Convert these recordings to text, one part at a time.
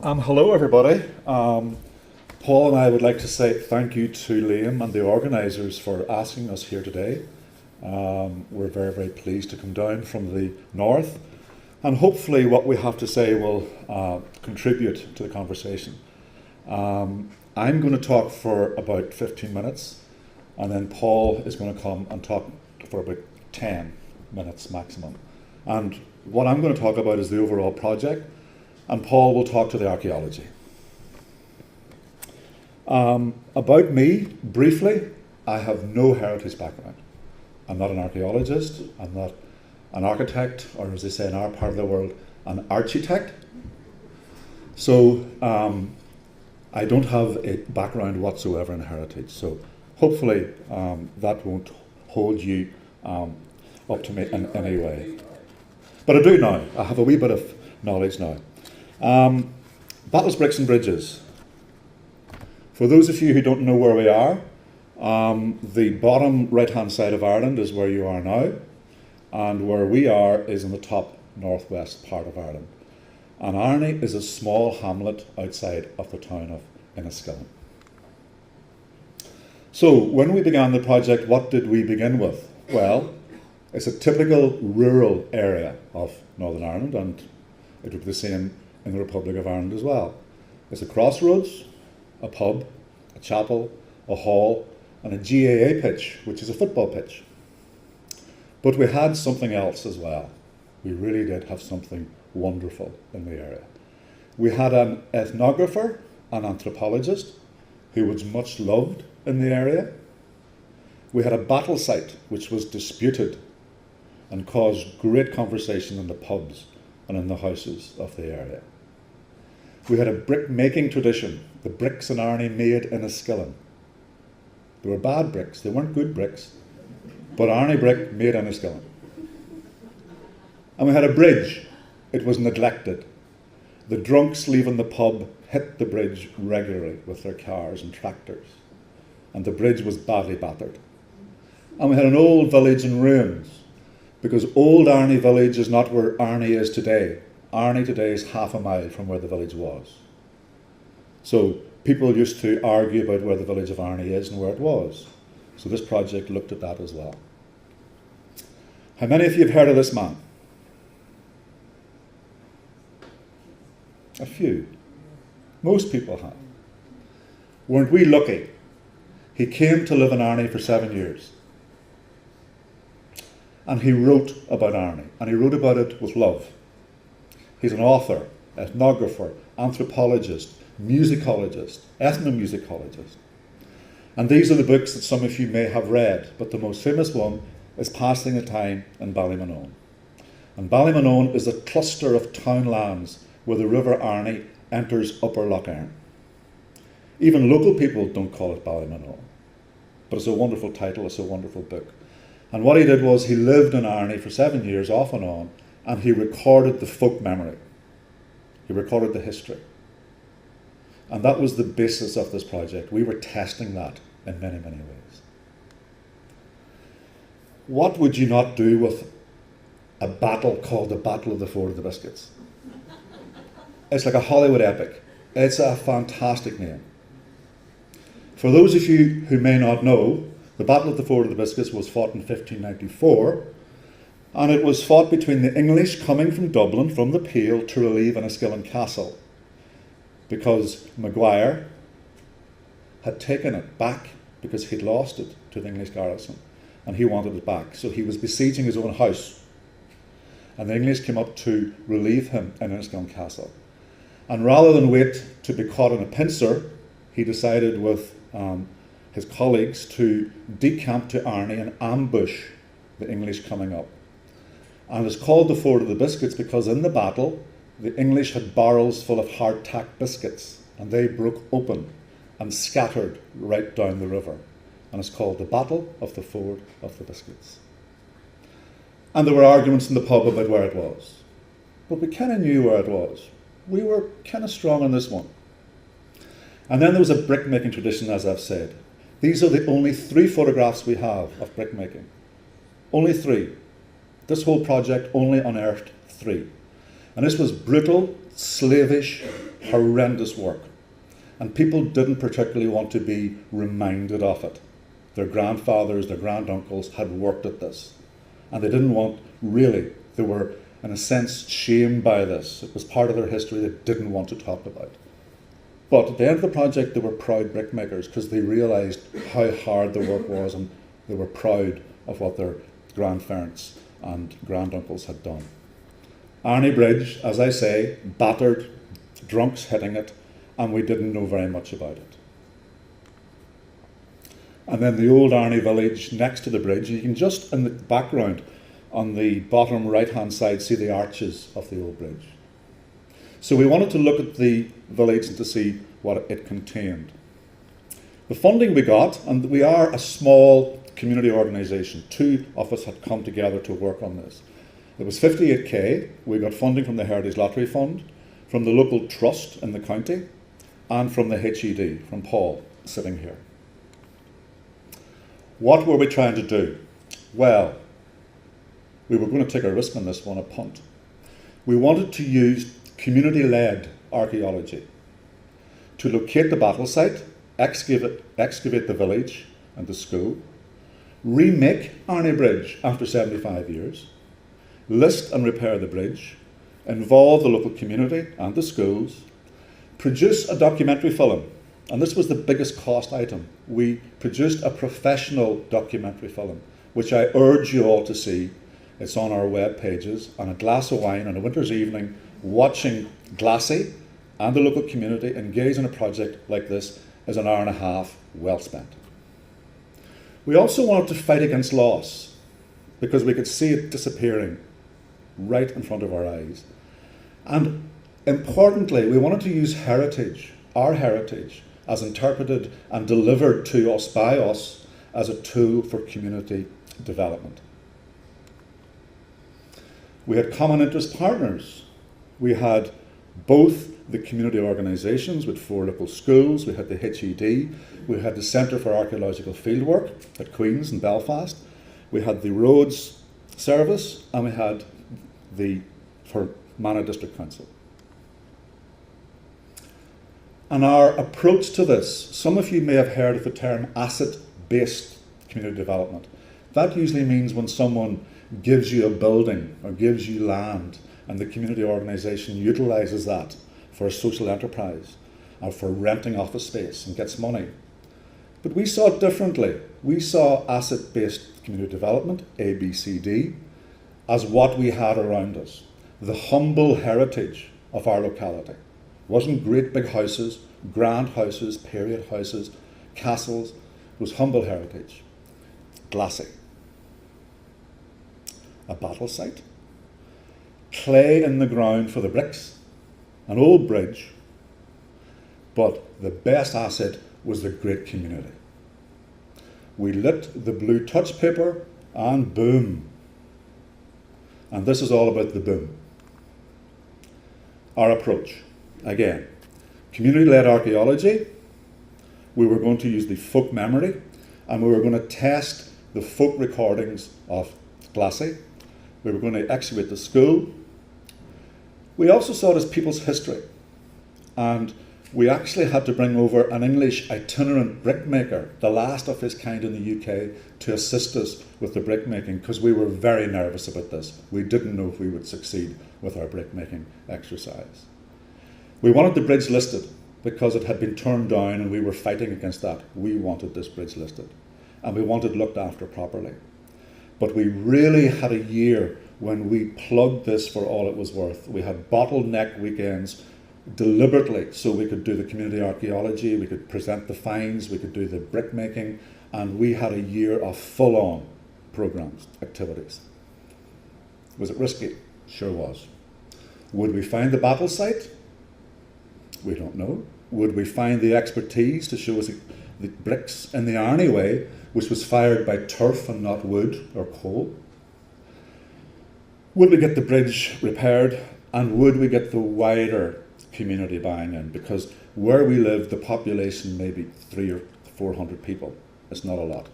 Hello everybody. Paul and I would like to say thank you to Liam and the organisers for asking us here today. We're very, very pleased to come down from the north, and hopefully what we have to say will contribute to the conversation. I'm going to talk for about 15 minutes, and then Paul is going to come and talk for about 10 minutes maximum. And what I'm going to talk about is the overall project, and Paul will talk to the archaeology. About me, briefly, I have no heritage background. I'm not an archaeologist, I'm not an architect, or as they say in our part of the world, an architect. So I don't have a background whatsoever in heritage. So hopefully that won't hold you up to me in any way. But I do now. I have a wee bit of knowledge now. Battles, Brixton Bridges. For those of you who don't know where we are, the bottom right-hand side of Ireland is where you are now, and where we are is in the top northwest part of Ireland. And Arnie is a small hamlet outside of the town of Enniskillen. So when we began the project, what did we begin with? Well, it's a typical rural area of Northern Ireland, and it would be the same in the Republic of Ireland as well. It's a crossroads, a pub, a chapel, a hall, and a GAA pitch, which is a football pitch. But we had something else as well. We really did have something wonderful in the area. We had an ethnographer, an anthropologist, who was much loved in the area. We had a battle site, which was disputed and caused great conversation in the pubs and in the houses of the area. We had a brick making tradition. The bricks in Arnie made in Enniskillen. They were bad bricks, they weren't good bricks, but Arnie brick made in Enniskillen. And we had a bridge. It was neglected. The drunks leaving the pub hit the bridge regularly with their cars and tractors, and the bridge was badly battered. And we had an old village in ruins, because old Arnie Village is not where Arnie is today. Arnie today is half a mile from where the village was. So people used to argue about where the village of Arnie is and where it was. So this project looked at that as well. How many of you have heard of this man? A few. Most people have. Weren't we lucky? He came to live in Arnie for 7 years. And he wrote about Arnie, and he wrote about it with love. He's an author, ethnographer, anthropologist, musicologist, ethnomusicologist. And these are the books that some of you may have read, but the most famous one is Passing the Time in Ballymonone. And Ballymonone is a cluster of townlands where the River Arnie enters Upper Lough Erne. Even local people don't call it Ballymonone, but it's a wonderful title, it's a wonderful book. And what he did was he lived in Arnie for 7 years, off and on, and he recorded the folk memory. He recorded the history. And that was the basis of this project. We were testing that in many, many ways. What would you not do with a battle called the Battle of the Ford of the Biscuits? It's like a Hollywood epic. It's a fantastic name. For those of you who may not know, the Battle of the Ford of the Biscuits was fought in 1594, and it was fought between the English coming from Dublin, from the Peel, to relieve Enniskillen Castle, because Maguire had taken it back because he'd lost it to the English garrison, and he wanted it back. So he was besieging his own house, and the English came up to relieve him in Enniskillen Castle. And rather than wait to be caught in a pincer, he decided with his colleagues to decamp to Arnie and ambush the English coming up. And it's called the Ford of the Biscuits because in the battle, the English had barrels full of hard-tack biscuits, and they broke open and scattered right down the river. And it's called the Battle of the Ford of the Biscuits. And there were arguments in the pub about where it was. But we kind of knew where it was. We were kind of strong on this one. And then there was a brick-making tradition, as I've said. These are the only 3 photographs we have of brick-making. Only 3. This whole project only unearthed 3. And this was brutal slavish, horrendous work. And people didn't particularly want to be reminded of it. Their grandfathers, their granduncles had worked at this. And they didn't want, really, they were, in a sense, shamed by this. It was part of their history they didn't want to talk about. But at the end of the project, they were proud brickmakers because they realised how hard the work was, and they were proud of what their grandparents and granduncles had done. Arnie Bridge, as I say, battered, drunks hitting it, and we didn't know very much about it. And then the old Arnie Village next to the bridge, you can just in the background on the bottom right-hand side see the arches of the old bridge. So we wanted to look at the village and to see what it contained. The funding we got, and we are a small community organisation, 2 of us had come together to work on this. It was 58k, we got funding from the Heritage Lottery Fund, from the local trust in the county, and from the HED, from Paul, sitting here. What were we trying to do? Well, we were going to take a risk on this one, a punt. We wanted to use community-led archaeology to locate the battle site, excavate the village and the school, remake Arnie Bridge after 75 years, list and repair the bridge, involve the local community and the schools, produce a documentary film, and this was the biggest cost item. We produced a professional documentary film, which I urge you all to see. It's on our web pages, on a glass of wine on a winter's evening, watching Glassy and the local community engage in a project like this is an hour and a half well spent. We also wanted to fight against loss because we could see it disappearing right in front of our eyes. And importantly, we wanted to use heritage, our heritage, as interpreted and delivered to us by us as a tool for community development. We had common interest partners. We had both the community organisations with 4 local schools, we had the HED, we had the Centre for Archaeological Fieldwork at Queen's in Belfast, we had the Roads Service, and we had the Fermanagh District Council. And our approach to this, some of you may have heard of the term asset-based community development. That usually means when someone gives you a building or gives you land and the community organisation utilises that for a social enterprise or for renting office space and gets money. But we saw it differently. We saw asset-based community development, ABCD, as what we had around us. The humble heritage of our locality. It wasn't great big houses, grand houses, period houses, castles. It was humble heritage. Glassy. A battle site. Clay in the ground for the bricks. An old bridge. But the best asset was the great community. We lit the blue touch paper and boom. And this is all about the boom. Our approach. Again, community-led archaeology. We were going to use the folk memory and we were going to test the folk recordings of Glassy. We were going to excavate the school. We also saw it as people's history. And we actually had to bring over an English itinerant brickmaker, the last of his kind in the UK, to assist us with the brickmaking because we were very nervous about this. We didn't know if we would succeed with our brickmaking exercise. We wanted the bridge listed because it had been turned down and we were fighting against that. We wanted this bridge listed and we wanted it looked after properly. But we really had a year when we plugged this for all it was worth. We had bottleneck weekends deliberately so we could do the community archaeology, we could present the finds, we could do the brickmaking, and we had a year of full-on programs, activities. Was it risky? Sure was. Would we find the battle site? We don't know. Would we find the expertise to show us the bricks in the Arnie way, which was fired by turf and not wood or coal? Would we get the bridge repaired? And would we get the wider community buying in? Because where we live, the population may be 300 or 400 people. It's not a lot.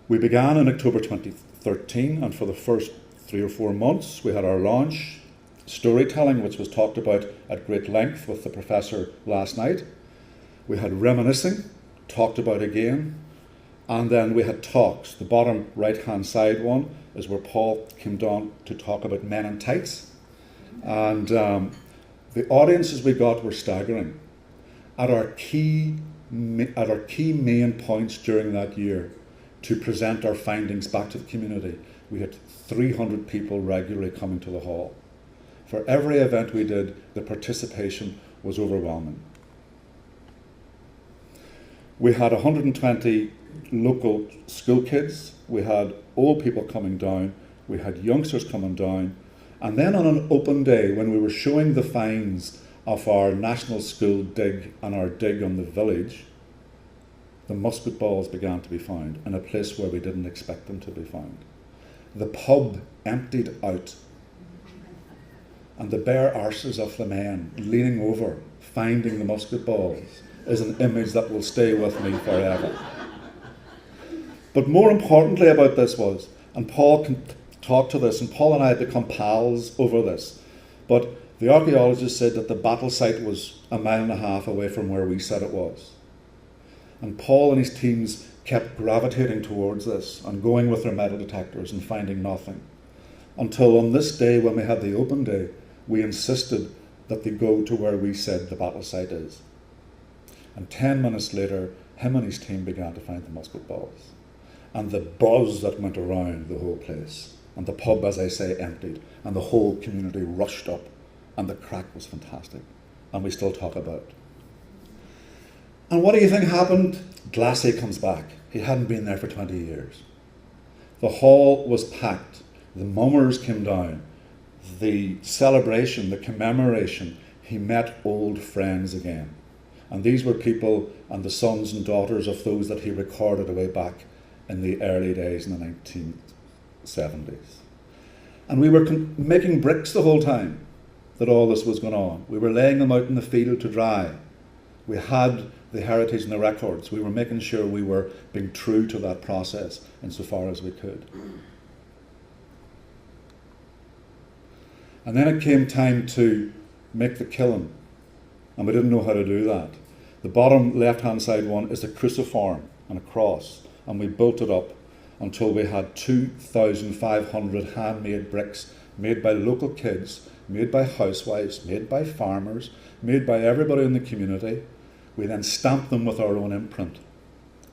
We began in October 2013, and for the first 3 or 4 months, we had our launch, storytelling, which was talked about at great length with the professor last night. We had reminiscing, talked about again. And then we had talks. The bottom right-hand side one is where Paul came down to talk about men in tights. And the audiences we got were staggering. At our key main points during that year to present our findings back to the community, we had 300 people regularly coming to the hall. For every event we did, the participation was overwhelming. We had 120 local school kids, we had old people coming down, we had youngsters coming down, and then on an open day when we were showing the finds of our national school dig and our dig on the village, the musket balls began to be found in a place where we didn't expect them to be found. The pub emptied out, and the bare arses of the men leaning over, finding the musket balls, is an image that will stay with me forever. But more importantly about this was, and Paul can talk to this, and Paul and I had become pals over this, but the archaeologists said that the battle site was 1.5 miles away from where we said it was. And Paul and his teams kept gravitating towards this and going with their metal detectors and finding nothing. Until on this day, when we had the open day, we insisted that they go to where we said the battle site is. And 10 minutes later, him and his team began to find the musket balls. And the buzz that went around the whole place. And the pub, as I say, emptied. And the whole community rushed up. And the Craic was fantastic. And we still talk about it. And what do you think happened? Glassy comes back. He hadn't been there for 20 years. The hall was packed. The mummers came down. The celebration, the commemoration, he met old friends again. And these were people and the sons and daughters of those that he recorded way back in the early days in the 1970s. And we were making bricks the whole time that all this was going on. We were laying them out in the field to dry. We had the heritage and the records. We were making sure we were being true to that process insofar as we could. And then it came time to make the kiln, and we didn't know how to do that. The bottom left-hand side one is a cruciform and a cross, and we built it up until we had 2,500 handmade bricks made by local kids, made by housewives, made by farmers, made by everybody in the community. We then stamped them with our own imprint,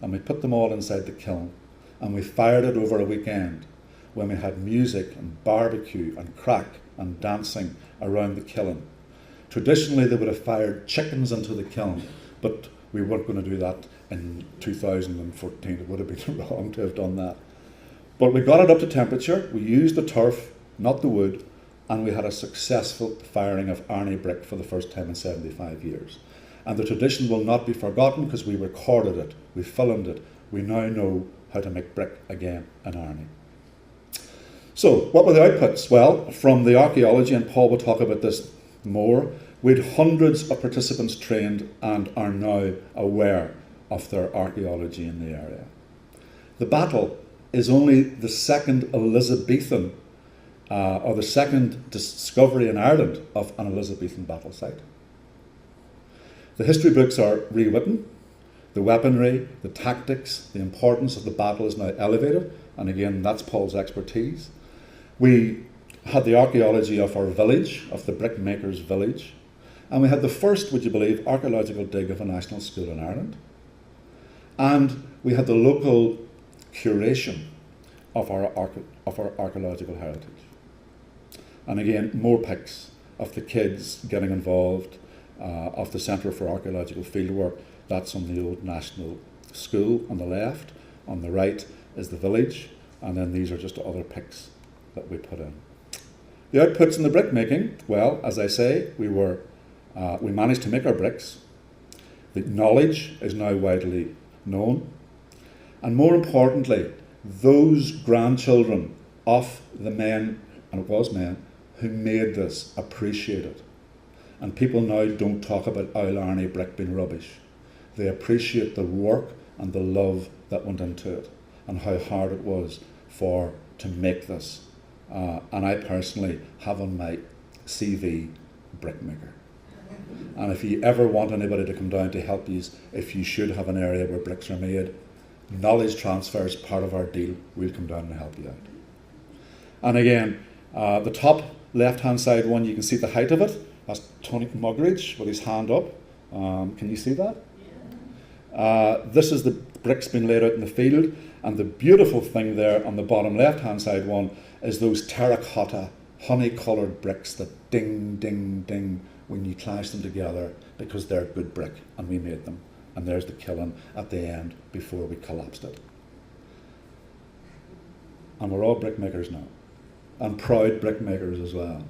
and we put them all inside the kiln, and we fired it over a weekend when we had music and barbecue and crack and dancing around the kiln. Traditionally, they would have fired chickens into the kiln, but we weren't going to do that in 2014. It would have been wrong to have done that. But we got it up to temperature, we used the turf, not the wood, and we had a successful firing of Arnie brick for the first time in 75 years. And the tradition will not be forgotten because we recorded it, we filmed it, we now know how to make brick again in Arnie. So, what were the outputs? Well, from the archaeology, and Paul will talk about this more, we had hundreds of participants trained and are now aware of their archaeology in the area. The battle is only the second Elizabethan, or the second discovery in Ireland of an Elizabethan battle site. The history books are rewritten, the weaponry, the tactics, the importance of the battle is now elevated, and again, that's Paul's expertise. We had the archaeology of our village, of the brickmakers' village, and we had the first, would you believe, archaeological dig of a national school in Ireland. And we had the local curation of our archaeological heritage. And again, more pics of the kids getting involved, of the Centre for Archaeological Fieldwork. That's on the old national school on the left. On the right is the village, and then these are just other pics that we put in. The outputs in the brick making, well, as I say, we managed to make our bricks. The knowledge is now widely known. And more importantly, those grandchildren of the men, and it was men, who made this appreciate it. And people now don't talk about Old Arnie brick being rubbish. They appreciate the work and the love that went into it and how hard it was to make this. And I personally have on my CV brickmaker. And if you ever want anybody to come down to help you, if you should have an area where bricks are made, knowledge transfer is part of our deal. We'll come down and help you out. And again, the top left-hand side one, you can see the height of it. That's Tony Muggeridge with his hand up. Can you see that? This is the bricks being laid out in the field, and the beautiful thing there on the bottom left-hand side one is those terracotta, honey-coloured bricks that ding, ding, ding when you clash them together, because they're good brick, and we made them. And there's the kiln at the end before we collapsed it. And we're all brickmakers now, and proud brickmakers as well.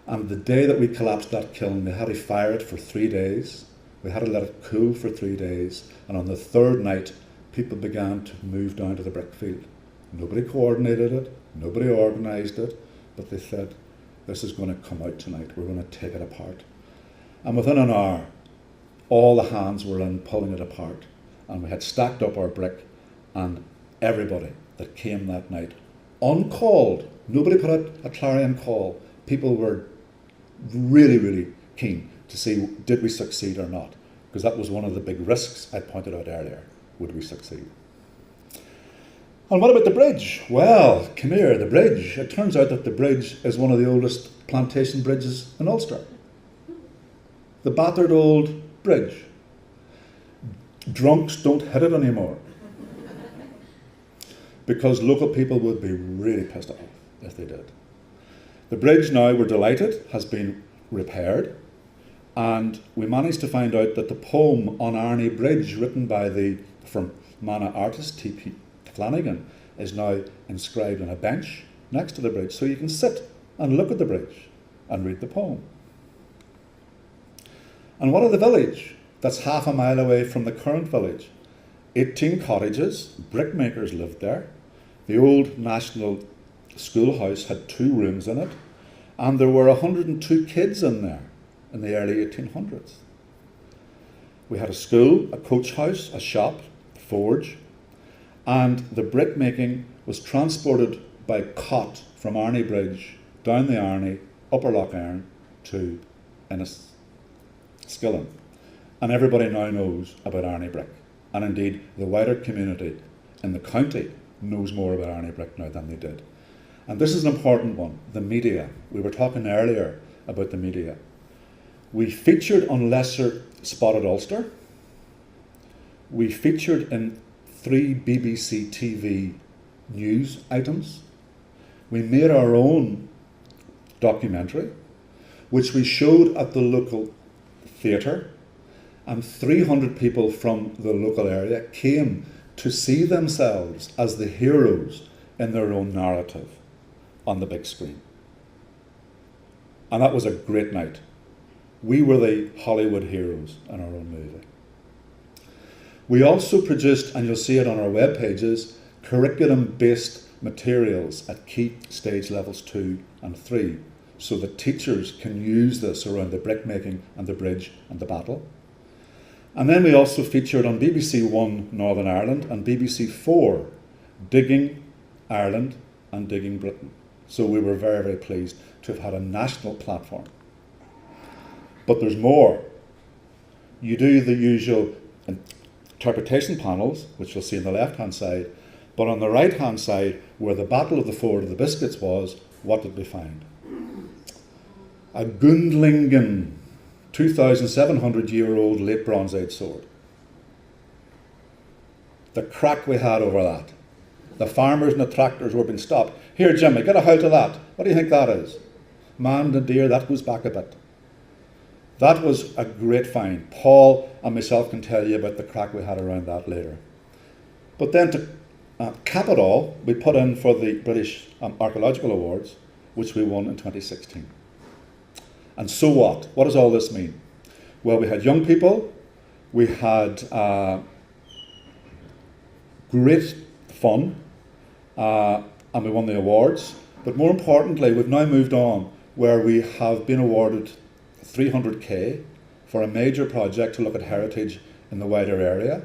And the day that we collapsed that kiln, we had to fire it for 3 days. We had to let it cool for 3 days. And on the third night, people began to move down to the brick field. Nobody coordinated it, nobody organised it, but they said, this is going to come out tonight, we're going to take it apart. And within an hour, all the hands were in pulling it apart. And we had stacked up our brick, and everybody that came that night, uncalled, nobody put out a clarion call, people were really, really keen to see, did we succeed or not? Because that was one of the big risks I pointed out earlier. Would we succeed? And what about the bridge? Well, come here, the bridge. It turns out that the bridge is one of the oldest plantation bridges in Ulster. The battered old bridge. Drunks don't hit it anymore, because local people would be really pissed off if they did. The bridge now, we're delighted, has been repaired, and we managed to find out that the poem on Arnie Bridge, written by the Fermanagh artist T.P. Flanagan, is now inscribed on a bench next to the bridge, so you can sit and look at the bridge and read the poem. And what of the village that's half a mile away from the current village? 18 cottages, brickmakers lived there. The old National Schoolhouse had 2 rooms in it, and there were 102 kids in there in the early 1800s. We had a school, a coach house, a shop, a forge, and the brickmaking was transported by cot from Arnie Bridge down the Arnie, Upper Lough Erne to Enniskillen. And everybody now knows about Arnie Brick. And indeed, the wider community in the county knows more about Arnie Brick now than they did. And this is an important one, the media. We were talking earlier about the media. We featured on Lesser Spotted Ulster. We featured in 3 BBC TV news items. We made our own documentary, which we showed at the local theatre, and 300 people from the local area came to see themselves as the heroes in their own narrative on the big screen. And that was a great night. We were the Hollywood heroes in our own movie. We also produced, and you'll see it on our web pages, curriculum-based materials at key stage levels 2 and 3, so that teachers can use this around the brickmaking and the bridge and the battle. And then we also featured on BBC 1 Northern Ireland and BBC 4 Digging Ireland and Digging Britain. So we were very, very pleased to have had a national platform. But there's more. You do the usual interpretation panels, which you'll see on the left-hand side, but on the right-hand side, where the Battle of the Ford of the Biscuits was, what did we find? A Gundlingen 2,700-year-old late Bronze Age sword. The crack we had over that. The farmers and the tractors were being stopped. Here, Jimmy, get a hold of that. What do you think that is? Man and dear, that goes back a bit. That was a great find. Paul and myself can tell you about the crack we had around that later. But then to cap it all, we put in for the British Archaeological Awards, which we won in 2016. And so what? What does all this mean? Well, we had young people, we had great fun, and we won the awards. But more importantly, we've now moved on where we have been awarded 300k for a major project to look at heritage in the wider area.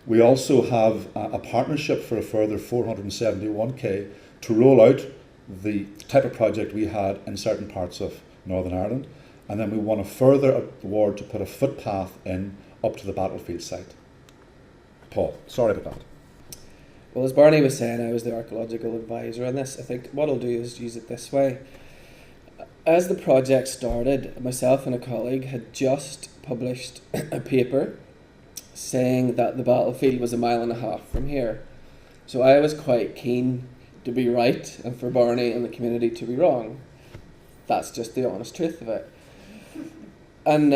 We also have a partnership for a further 471k to roll out the type of project we had in certain parts of Northern Ireland. And then we won a further award to put a footpath in up to the battlefield site. Paul, sorry about that. Well, as Barney was saying, I was the archaeological advisor on this. I think what I'll do is use it this way. As the project started, myself and a colleague had just published a paper saying that the battlefield was 1.5 miles from here. So I was quite keen to be right and for Barney and the community to be wrong. That's just the honest truth of it. And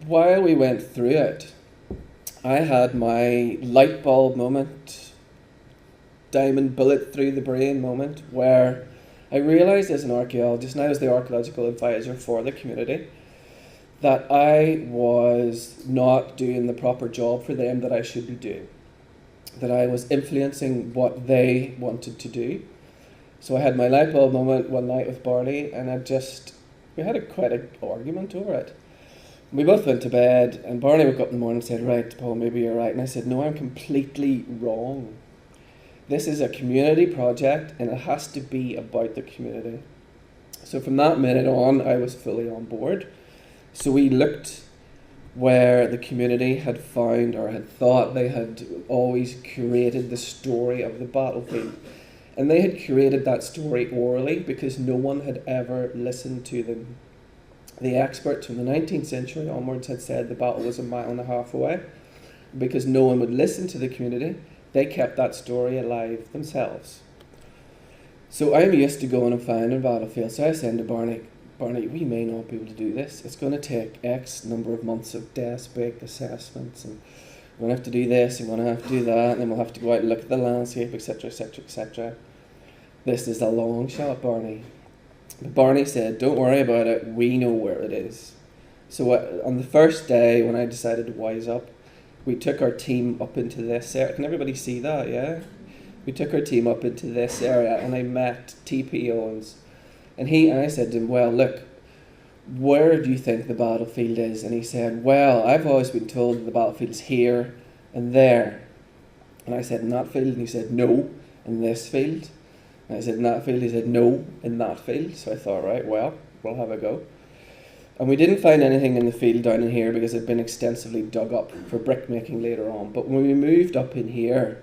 while we went through it, I had my light bulb moment, diamond bullet through the brain moment, where I realised as an archaeologist, and I was the archaeological advisor for the community, that I was not doing the proper job for them that I should be doing. That I was influencing what they wanted to do. So I had my light bulb moment one night with Barney, and we had quite an argument over it. We both went to bed, and Barney woke up in the morning and said, "Right, Paul, maybe you're right." And I said, "No, I'm completely wrong. This is a community project, and it has to be about the community." So from that minute on, I was fully on board. So we looked where the community had found or had thought they had always curated the story of the battlefield. And they had curated that story orally because no one had ever listened to them. The experts from the 19th century onwards had said the battle was 1.5 miles away. Because no one would listen to the community, they kept that story alive themselves. So I'm used to going and finding a battlefield. So I said to Barney, we may not be able to do this. It's going to take X number of months of desk-baked assessments, and we're going to have to do this, and we're going to have to do that, and then we'll have to go out and look at the landscape, etc., etc., etc. This is a long shot, Barney. But Barney said, "Don't worry about it, we know where it is." So on the first day, when I decided to wise up, we took our team up into this area. Can everybody see that, yeah? We took our team up into this area, and I met T.P. Owens. And I said to him, "Well, look, where do you think the battlefield is?" And he said, "Well, I've always been told that the battlefield's here and there." And I said, "In that field?" And he said, "No, in this field." And I said, "In that field?" He said, "No, in that field." So I thought, right, well, we'll have a go. And we didn't find anything in the field down in here because it had been extensively dug up for brick making later on. But when we moved up in here,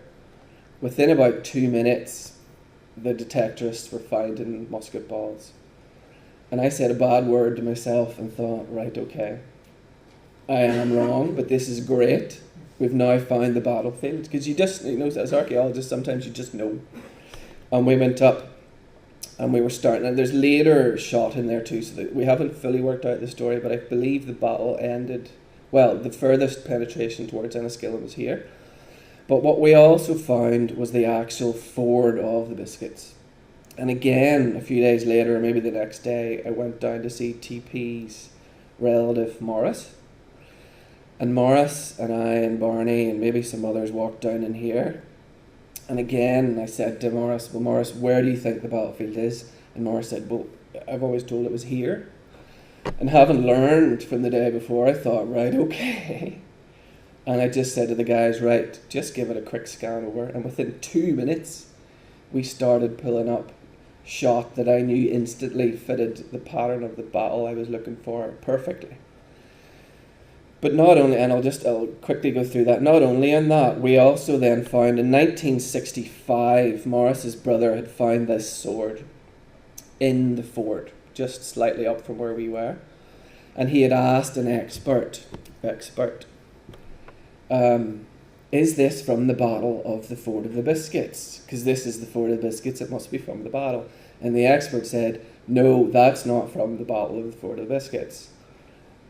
within about 2 minutes, the detectorists were finding musket balls. And I said a bad word to myself and thought, right, okay, I am wrong, but this is great. We've now found the battlefield. Because you just, as archaeologists, sometimes you just know. And we went up and we were starting, and there's later shot in there too, so that we haven't fully worked out the story, but I believe the battle ended, well, the furthest penetration towards Enniskillen was here. But what we also found was the actual ford of the biscuits. And again, a few days later, or maybe the next day, I went down to see TP's relative Morris. And Morris and I and Barney and maybe some others walked down in here. And again, I said to Morris, "Well, Morris, where do you think the battlefield is?" And Morris said, "Well, I've always told it was here." And having learned from the day before, I thought, right, okay. And I just said to the guys, right, just give it a quick scan over. And within 2 minutes, we started pulling up shot that I knew instantly fitted the pattern of the battle I was looking for perfectly. But not only, and I'll quickly go through that, not only in that, we also then found in 1965, Morris's brother had found this sword in the ford, just slightly up from where we were. And he had asked an expert, is this from the battle of the Ford of the Biscuits? Because this is the Ford of the Biscuits, it must be from the battle. And the expert said, no, that's not from the battle of the Ford of the Biscuits.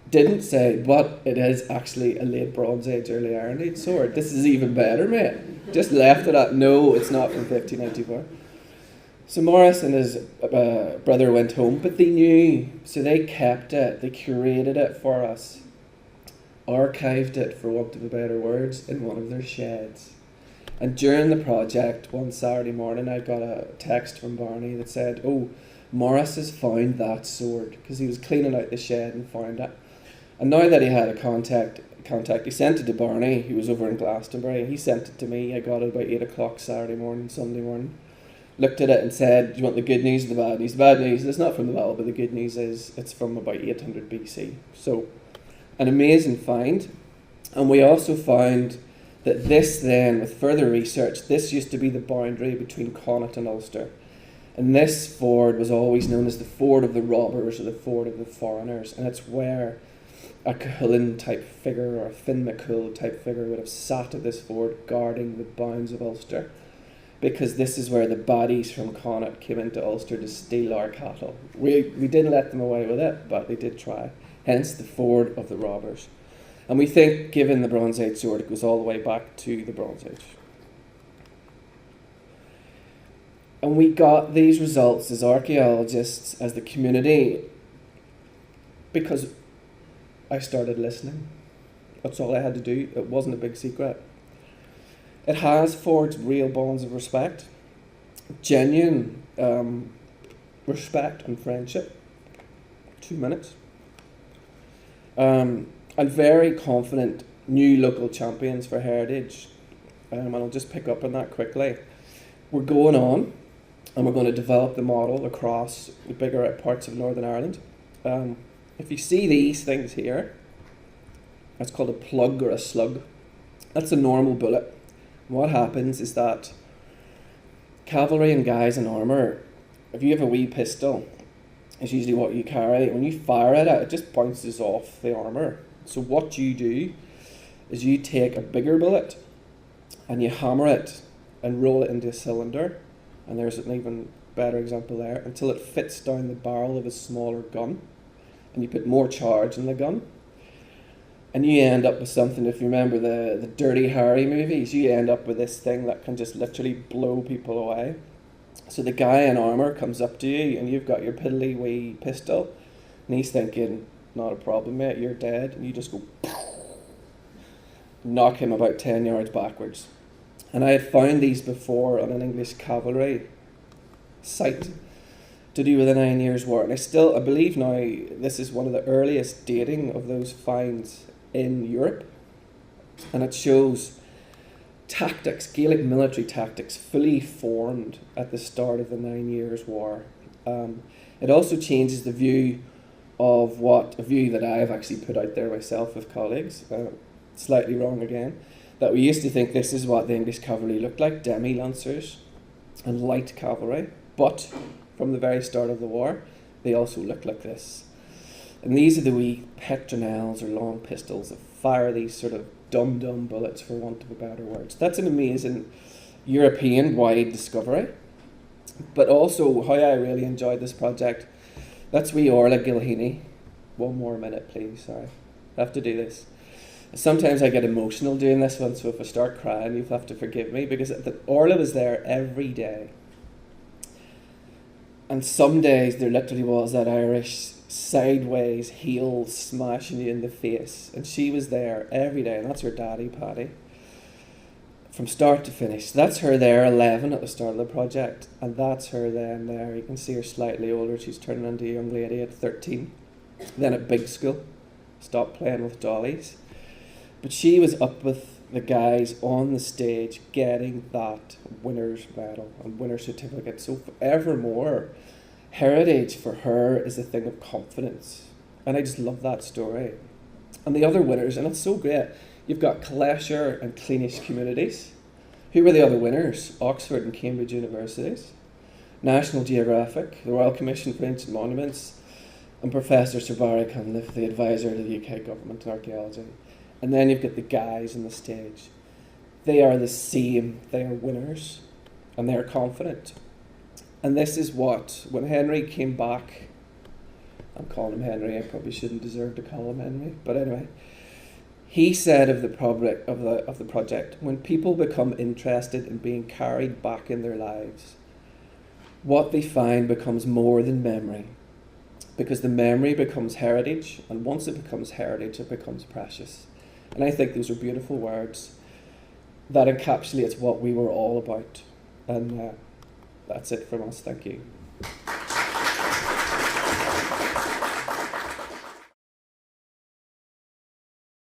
Didn't say, but it is actually a late Bronze Age, early Iron Age sword. This is even better, mate. Just left it at, no, it's not from 1594. So Morris and his brother went home, but they knew, so they kept it, they curated it for us, archived it, for want of a better words, in one of their sheds. And during the project, one Saturday morning, I got a text from Barney that said, oh, Morris has found that sword, because he was cleaning out the shed and found it. And now that he had a contact, he sent it to Barney, who was over in Glastonbury, and he sent it to me. I got it about 8 o'clock Saturday morning, Sunday morning. looked at it and said, do you want the good news or the bad news? The bad news is it's not from the Bible, but the good news is it's from about 800 BC. So, an amazing find. And we also found that this then, with further research, this used to be the boundary between Connaught and Ulster. And this ford was always known as the ford of the robbers or the ford of the foreigners. And it's where a Kiln type figure or a Finn McCool type figure would have sat at this ford guarding the bounds of Ulster. Because this is where the baddies from Connaught came into Ulster to steal our cattle. We didn't let them away with it, but they did try. Hence the ford of the robbers. And we think, given the Bronze Age sword, it goes all the way back to the Bronze Age. And we got these results as archaeologists, as the community, because I started listening. That's all I had to do. It wasn't a big secret. It has forged real bonds of respect, genuine respect and friendship. 2 minutes. And very confident new local champions for heritage. And I'll just pick up on that quickly. We're going on and we're going to develop the model across the bigger parts of Northern Ireland. If you see these things here, that's called a plug or a slug. That's a normal bullet. What happens is that cavalry and guys in armour, if you have a wee pistol, it's usually what you carry. When you fire at it, it just bounces off the armour. So what you do is you take a bigger bullet and you hammer it and roll it into a cylinder. And there's an even better example there, until it fits down the barrel of a smaller gun. And you put more charge in the gun. And you end up with something, if you remember the Dirty Harry movies, you end up with this thing that can just literally blow people away. So the guy in armour comes up to you and you've got your piddly wee pistol and he's thinking, not a problem mate, you're dead. And you just go, knock him about 10 yards backwards. And I had found these before on an English cavalry site to do with the 9 Years' War. And I believe now this is one of the earliest dating of those finds in Europe, and it shows tactics, Gaelic military tactics, fully formed at the start of the 9 Years' War. It also changes the view of a view that I have actually put out there myself with colleagues, slightly wrong again, that we used to think this is what the English cavalry looked like, demi-lancers and light cavalry, but from the very start of the war, they also looked like this. And these are the wee petronels or long pistols that fire these sort of Dumdum bullets, for want of a better word. So that's an amazing European-wide discovery. But also, how I really enjoyed this project, that's wee Orla Gilheeney. One more minute, please, sorry. I have to do this. Sometimes I get emotional doing this one, so if I start crying, you'll have to forgive me, because Orla was there every day. And some days there literally was that Irish sideways heel smashing you in the face, and she was there every day, and that's her daddy Paddy from start to finish. That's her there 11 at the start of the project, and that's her then there. You can see her slightly older, she's turning into a young lady at 13, then at big school, stopped playing with dollies, but she was up with the guys on the stage getting that winner's medal and winner's certificate. So forevermore, heritage for her is a thing of confidence. And I just love that story. And the other winners, and it's so great, you've got Clashire and Cleanish communities. Who were the other winners? Oxford and Cambridge universities, National Geographic, the Royal Commission for Ancient Monuments, and Professor Sir Barry Cunliffe, the advisor to the UK government on archaeology. And then you've got the guys on the stage. They are the same, they are winners, and they are confident. And this is what, when Henry came back, I'm calling him Henry, I probably shouldn't deserve to call him Henry, but anyway, he said of the project, when people become interested in being carried back in their lives, what they find becomes more than memory, because the memory becomes heritage, and once it becomes heritage, it becomes precious. And I think those are beautiful words that encapsulates what we were all about. And that's it from us. Thank you.